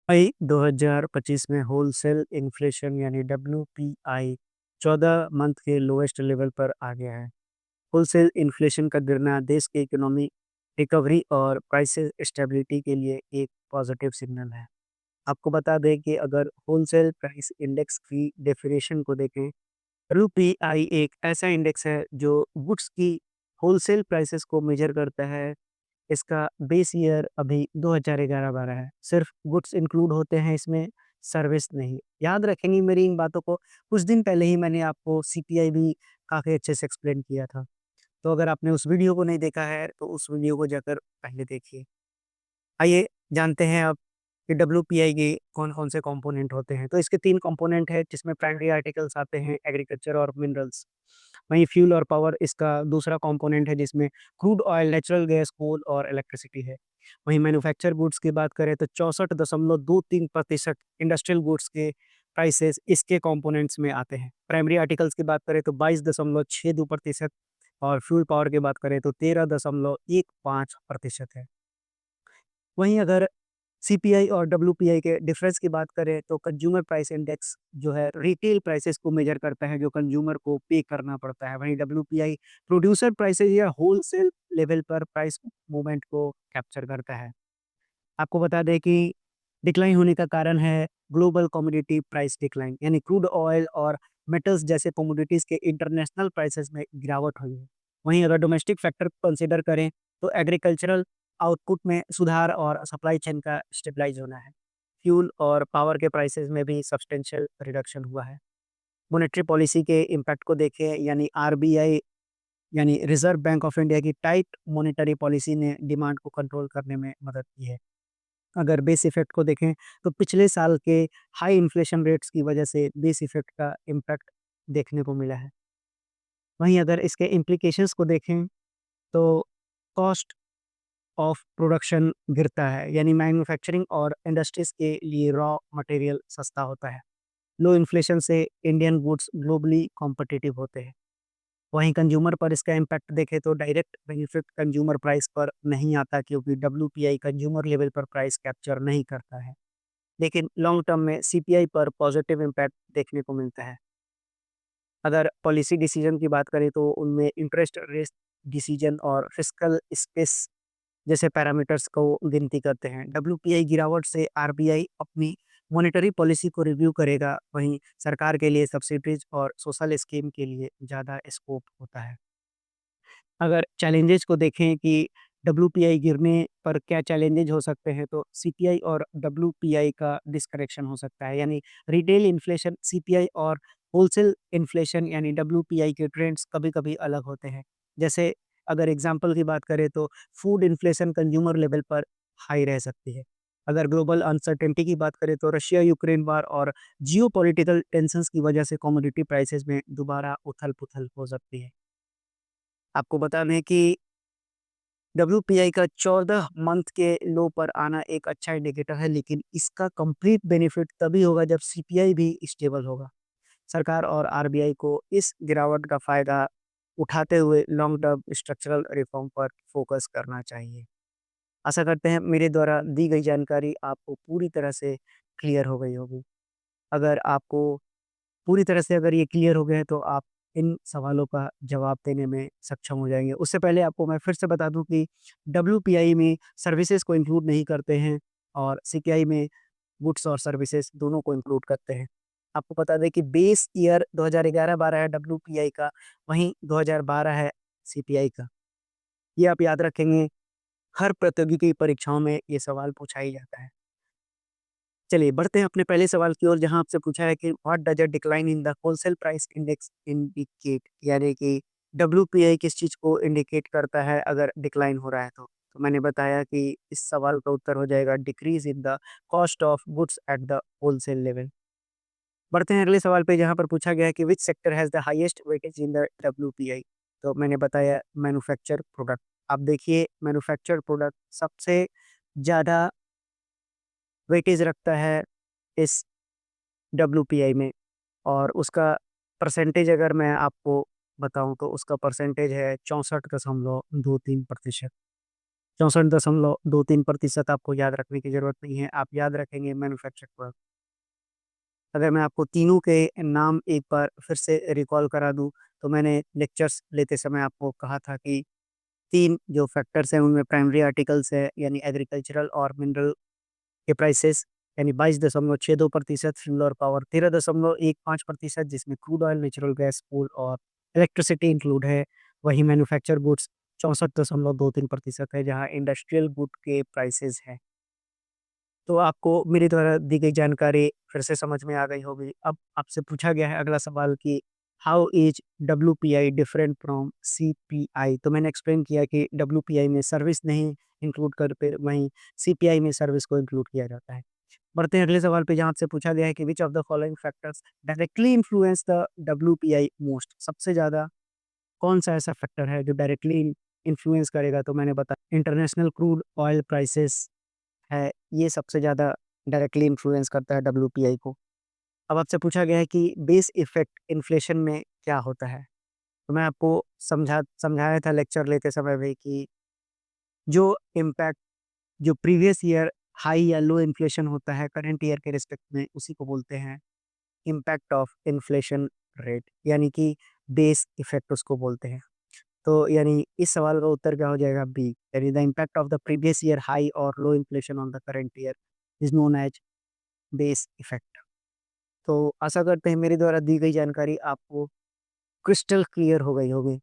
मई 2025 में wholesale inflation यानी WPI 14 month के लोएस्ट लेवल पर आ गया है। होलसेल इन्फ्लेशन का गिरना देश की इकोनॉमी रिकवरी और प्राइसेस स्टेबिलिटी के लिए एक पॉजिटिव सिग्नल है। आपको बता दें कि अगर होलसेल प्राइस इंडेक्स की डेफिनेशन को देखें, डब्ल्यूपीआई एक ऐसा इंडेक्स है जो गुड्स की होलसेल प्राइसेस को मेजर करता है। इसका बेस ईयर अभी 2011-12 है। सिर्फ गुड्स इंक्लूड होते हैं इसमें, सर्विस नहीं। याद रखेंगी मेरी इन बातों को। कुछ दिन पहले ही मैंने आपको सीपीआई भी काफ़ी अच्छे से एक्सप्लेन किया था। तो अगर आपने उस वीडियो को नहीं देखा है, तो उस वीडियो को जाकर पहले देखिए। आइए जानते हैं अब कि डब्ल्यूपीआई के कौन-कौन से कंपोनेंट होते हैं। तो इसके 3 कंपोनेंट हैं जिसमें प्राइमरी आर्टिकल्स आते हैं, एग्रीकल्चर और मिनरल्स। वहीं फ्यूल और पावर इसका दूसरा कंपोनेंट है जिसमें क्रूड ऑयल, नेचुरल गैस, कोल और इलेक्ट्रिसिटी है। वहीं मैन्युफैक्चर गुड्स की बात करें तो 64.23% इंडस्ट्रियल गुड्स के प्राइसेस इसके कंपोनेंट्स में आते हैं। प्राइमरी आर्टिकल्स की बात करें तो 22.62% और फ्यूल पावर की बात करें तो 13.15% है। वहीं अगर सीपीआई और डब्ल्यूपीआई के डिफरेंस की बात करें तो कंज्यूमर प्राइस इंडेक्स जो है रिटेल प्राइसेस को मेजर करता है जो कंज्यूमर को पे करना पड़ता है। वहीं डब्ल्यूपीआई प्रोड्यूसर प्राइसेस या होलसेल लेवल पर प्राइस मूवमेंट को कैप्चर करता है। आपको बता दें कि डिक्लाइन होने का कारण है ग्लोबल कमोडिटी प्राइस डिक्लाइन, यानी क्रूड ऑयल और मेटल्स जैसे कमोडिटीज के इंटरनेशनल प्राइसेस में गिरावट हुई है। वहीं अगर डोमेस्टिक फैक्टर कंसीडर करें तो एग्रीकल्चरल आउटपुट में सुधार और सप्लाई चेन का स्टेबलाइज होना है। फ्यूल और पावर के प्राइसेस में भी सब्सटेंशियल रिडक्शन हुआ है। मॉनेटरी पॉलिसी के इम्पैक्ट को देखें, यानी आरबीआई यानी रिजर्व बैंक ऑफ इंडिया की टाइट मॉनेटरी पॉलिसी ने डिमांड को कंट्रोल करने में मदद की है। अगर बेस इफ़ेक्ट को देखें तो पिछले साल के हाई इन्फ्लेशन रेट्स की वजह से बेस इफ़ेक्ट का इम्पैक्ट देखने को मिला है। वहीं अगर इसके इम्प्लीकेशंस को देखें तो कॉस्ट ऑफ प्रोडक्शन गिरता है, यानी मैन्युफैक्चरिंग और इंडस्ट्रीज़ के लिए रॉ मटेरियल सस्ता होता है। लो इन्फ्लेशन से इंडियन गुड्स ग्लोबली कॉम्पिटिटिव होते हैं। वहीं कंज्यूमर पर इसका इम्पैक्ट देखें तो डायरेक्ट बेनिफिट कंज्यूमर प्राइस पर नहीं आता क्योंकि डब्ल्यूपीआई कंज्यूमर लेवल पर प्राइस कैप्चर नहीं करता है। लेकिन लॉन्ग टर्म में सीपीआई पर पॉजिटिव इम्पैक्ट देखने को मिलता है। अगर पॉलिसी डिसीजन की बात करें तो उनमें इंटरेस्ट रेट डिसीजन और फिस्कल स्पेस जैसे पैरामीटर्स को गिनती करते हैं। डब्ल्यूपीआई गिरावट से आरबीआई अपनी मॉनेटरी पॉलिसी को रिव्यू करेगा, वहीं सरकार के लिए सब्सिडीज और सोशल स्कीम के लिए ज़्यादा स्कोप होता है। अगर चैलेंजेस को देखें कि डब्ल्यूपीआई गिरने पर क्या चैलेंजेस हो सकते हैं, तो सीपीआई और डब्ल्यूपीआई का डिस्करेक्शन हो सकता है, यानी रिटेल इन्फ्लेशन सीपीआई और होलसेल इन्फ्लेशन यानी डब्ल्यूपीआई के ट्रेंड्स कभी-कभी अलग होते हैं। जैसे अगर एग्जांपल की बात करें तो फूड इन्फ्लेशन कंज्यूमर लेवल पर हाई रह सकती है। अगर ग्लोबल अनसर्टेनिटी की बात करें तो रशिया यूक्रेन वार और जियोपॉलिटिकल टेंशन्स की वजह से कमोडिटी प्राइसेस में दोबारा उथल-पुथल हो सकती है। आपको बता दें कि डब्ल्यूपीआई का 14 मंथ के लो पर आना एक अच्छा इंडिकेटर है, लेकिन इसका कंप्लीट बेनिफिट तभी होगा जब सीपीआई भी स्टेबल होगा। सरकार और आरबीआई को इस गिरावट का फायदा उठाते हुए लॉन्ग टर्म स्ट्रक्चरल रिफॉर्म पर फोकस करना चाहिए। आशा करते हैं मेरे द्वारा दी गई जानकारी आपको पूरी तरह से क्लियर हो गई होगी। अगर आपको पूरी तरह से अगर ये क्लियर हो गए हैं, तो आप इन सवालों का जवाब देने में सक्षम हो जाएँगे। उससे पहले आपको मैं फिर से बता दूँ कि डब्ल्यूपीआई में सर्विसेज़ को इंक्लूड नहीं करते हैं और सीपीआई में गुड्स और सर्विसेज़ दोनों को इंक्लूड करते हैं। आपको बता दें कि बेस ईयर 2011-12 है डब्ल्यूपीआई का, वहीं 2012 है सीपीआई का। ये आप याद रखेंगे, हर प्रतियोगिकी परीक्षाओं में ये सवाल पूछा ही जाता है। चलिए बढ़ते हैं अपने पहले सवाल की ओर, जहाँ आपसे पूछा है कि what does a decline in the wholesale price index indicate, यानी कि डब्ल्यूपीआई किस चीज़ को इंडिकेट करता है अगर डिक्लाइन हो रहा है तो? तो मैंने बताया कि इस सवाल का उत्तर हो जाएगा decrease in the cost of goods at the wholesale level. बढ़ते हैं अगले सवाल पे, जहाँ पर पूछा गया है कि which sector has the highest weightage in the WPI? तो मैंने बताया मैन्युफैक्चर प्रोडक्ट। अब देखिए मैन्युफैक्चर्ड प्रोडक्ट सबसे ज़्यादा वेटेज रखता है इस डब्ल्यूपीआई में, और उसका परसेंटेज अगर मैं आपको बताऊँ तो उसका परसेंटेज है 64.23%। 64.23% आपको याद रखने की ज़रूरत नहीं है, आप याद रखेंगे मैन्युफैक्चर्ड प्रोडक्ट। अगर मैं आपको तीनों के नाम एक बार फिर से रिकॉल करा दूँ, तो मैंने लेक्चर्स लेते समय आपको कहा था कि 3 जो फैक्टर्स हैं उनमें प्राइमरी आर्टिकल्स है यानी एग्रीकल्चरल और मिनरल के प्राइसेस यानी 22.62%, फ्यूल और पावर 13.15% जिसमें क्रूड ऑयल, नेचुरल गैस, कोल और इलेक्ट्रिसिटी इंक्लूड है। वहीं मैन्युफैक्चर गुड्स 64.23% है, जहाँ इंडस्ट्रियल गुड के प्राइसेस हैं। तो आपको मेरे द्वारा दी गई जानकारी फिर से समझ में आ गई होगी। अब आपसे पूछा गया है अगला सवाल कि how is WPI different from CPI? तो मैंने एक्सप्लेन किया कि डब्ल्यूपीआई में सर्विस नहीं इंक्लूड करते, वहीं सीपीआई में सर्विस को इंक्लूड किया जाता है। बढ़ते हैं अगले सवाल पे जहाँ आपसे पूछा गया है कि which of the following factors directly influence the WPI most? सबसे ज़्यादा कौन-सा ऐसा फैक्टर है जो डायरेक्टली इन्फ्लुएंस करेगा? तो मैंने बताया इंटरनेशनल क्रूड ऑयल प्राइसेस है, ये सबसे ज़्यादा डायरेक्टली इन्फ्लुएंस करता है डब्ल्यूपीआई को। अब आपसे पूछा गया है कि बेस इफ़ेक्ट इन्फ्लेशन में क्या होता है? तो मैं आपको समझाया था लेक्चर लेते समय भी कि जो इम्पैक्ट जो प्रीवियस ईयर हाई या लो इन्फ्लेशन होता है करंट ईयर के रिस्पेक्ट में, उसी को बोलते हैं इम्पैक्ट ऑफ इन्फ्लेशन रेट, यानी कि बेस इफ़ेक्ट उसको बोलते हैं। तो यानी इस सवाल का उत्तर क्या हो जाएगा? बी, यानी the impact of the previous year high और low inflation on the current year is known as base effect. तो आशा करते हैं मेरे द्वारा दी गई जानकारी आपको क्रिस्टल क्लियर हो गई होगी।